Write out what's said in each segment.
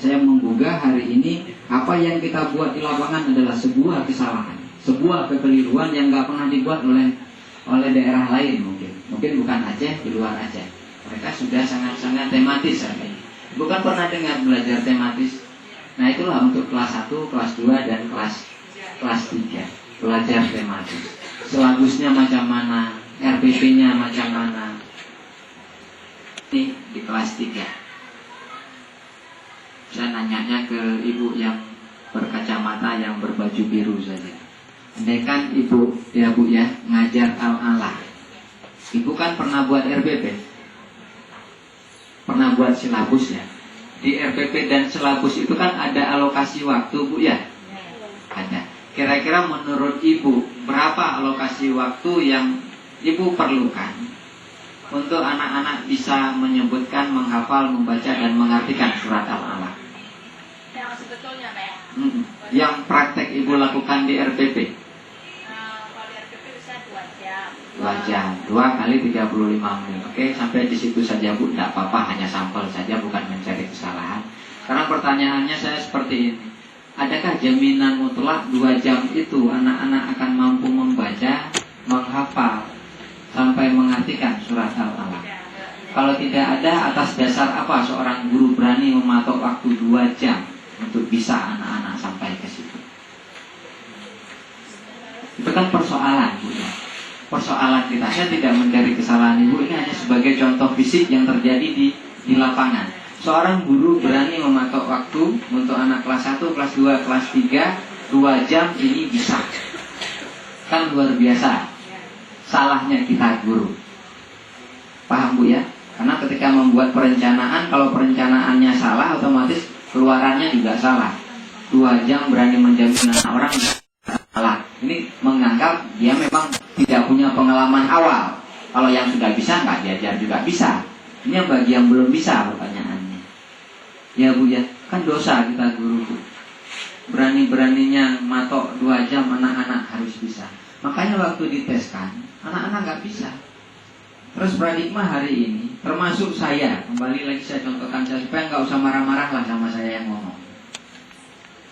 saya menggugah hari ini apa yang kita buat di lapangan adalah sebuah kesalahan, sebuah kekeliruan yang nggak pernah dibuat oleh daerah lain mungkin bukan Aceh, di luar Aceh. Mereka sudah sangat-sangat tematis hari ini. Bukan pernah dengar belajar tematis. Nah itulah untuk kelas 1, kelas 2 dan kelas 3 belajar tematis. Silabusnya macam mana, RPP-nya macam mana. Ini di kelas 3. Saya nanyanya ke ibu yang berkacamata, yang berbaju biru saja. Andai kan ibu, ya bu ya, ngajar al-alah. Ibu kan pernah buat RPP, pernah buat silabus ya. Di RPP dan silabus itu kan ada alokasi waktu bu ya. Ada. Kira-kira menurut ibu berapa alokasi waktu yang ibu perlukan untuk anak-anak bisa menyebutkan, menghafal, membaca dan mengartikan surat al-alah? Yang sebetulnya Pak ya? Yang praktek ibu lakukan di RPP? Kalau di RPP bisa 2 jam. 2 jam, 2 kali 35 menit. Oke, sampai di situ saja bu, tidak apa-apa, hanya sampel saja, bukan mencari kesalahan. Karena pertanyaannya saya seperti ini, adakah jaminan mutlak 2 jam itu anak-anak akan mampu membaca, menghafal, sampai mengartikan surat al-alah? Kalau tidak ada, atas dasar apa seorang guru berani mematok waktu 2 jam untuk bisa anak-anak sampai ke situ? Itu kan persoalan bu ya. Persoalan kita, saya tidak mencari kesalahan ibu, ini hanya sebagai contoh fisik yang terjadi di lapangan. Seorang guru berani mematok waktu untuk anak kelas 1, kelas 2, kelas 3 2 jam ini bisa. Kan luar biasa. Salahnya kita guru. Paham bu ya? Karena ketika membuat perencanaan, kalau perencanaannya salah, otomatis keluarannya juga salah. 2 jam berani menjamin anak orang salah. Ini menganggap dia memang tidak punya pengalaman awal. Kalau yang sudah bisa nggak diajar juga bisa. Ini yang bagi yang belum bisa pertanyaannya. Ya bu ya, kan dosa kita guru bu. Berani-beraninya matok 2 jam anak-anak harus bisa. Makanya waktu diteskan, anak-anak nggak bisa. Terus paradigma hari ini, termasuk saya, kembali lagi saya contohkan saya supaya nggak usah marah-marah lah sama saya yang ngomong.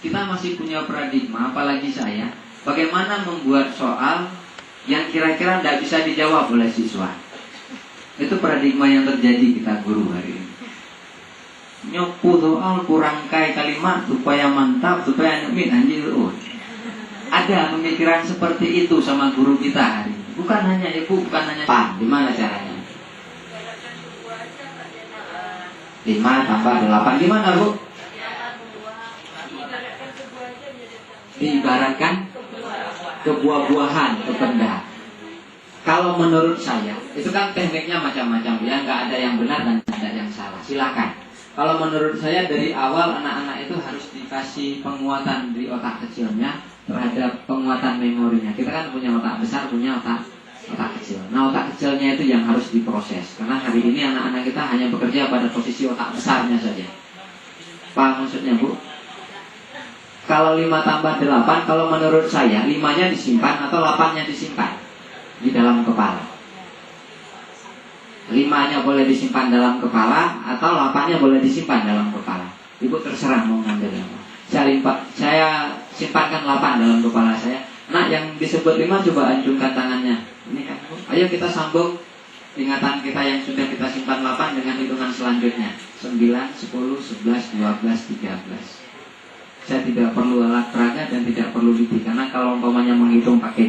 Kita masih punya paradigma, apalagi saya, bagaimana membuat soal yang kira-kira tidak bisa dijawab oleh siswa. Itu paradigma yang terjadi kita guru hari ini. Nyopu soal kurang kai kalimat supaya mantap, supaya nyemin anjir. Ada pemikiran seperti itu sama guru kita hari ini. Bukan hanya ibu, bukan hanya Pak. Gimana caranya? 5 tambah 8 gimana bu? Diibaratkan ke buah-buahan, ke benda. Kalau menurut saya, itu kan tekniknya macam-macam ya, nggak ada yang benar dan tidak ada yang salah. Silakan. Kalau menurut saya dari awal anak-anak itu harus dikasih penguatan di otak kecilnya terhadap penguatan memorinya. Kita kan punya otak besar, punya otak kecil. Nah otak kecilnya itu yang harus diproses. Karena hari ini anak-anak kita hanya bekerja pada posisi otak besarnya saja. Paham maksudnya bu? Kalau 5 tambah 8, kalau menurut saya 5-nya disimpan atau 8-nya disimpan di dalam kepala. 5-nya boleh disimpan dalam kepala atau 8-nya boleh disimpan dalam kepala. Ibu terserah mau ngambil apa. Saya simpankan 8 dalam kepala saya. Nah yang disebut 5 coba acungkan tangannya. Ini kan, ayo kita sambung ingatan kita yang sudah kita simpan 8 dengan hitungan selanjutnya. 9, 10, 11, 12, 13. Saya tidak perlu alat peraga dan tidak perlu lidi. Karena kalau umpamanya menghitung pakai jari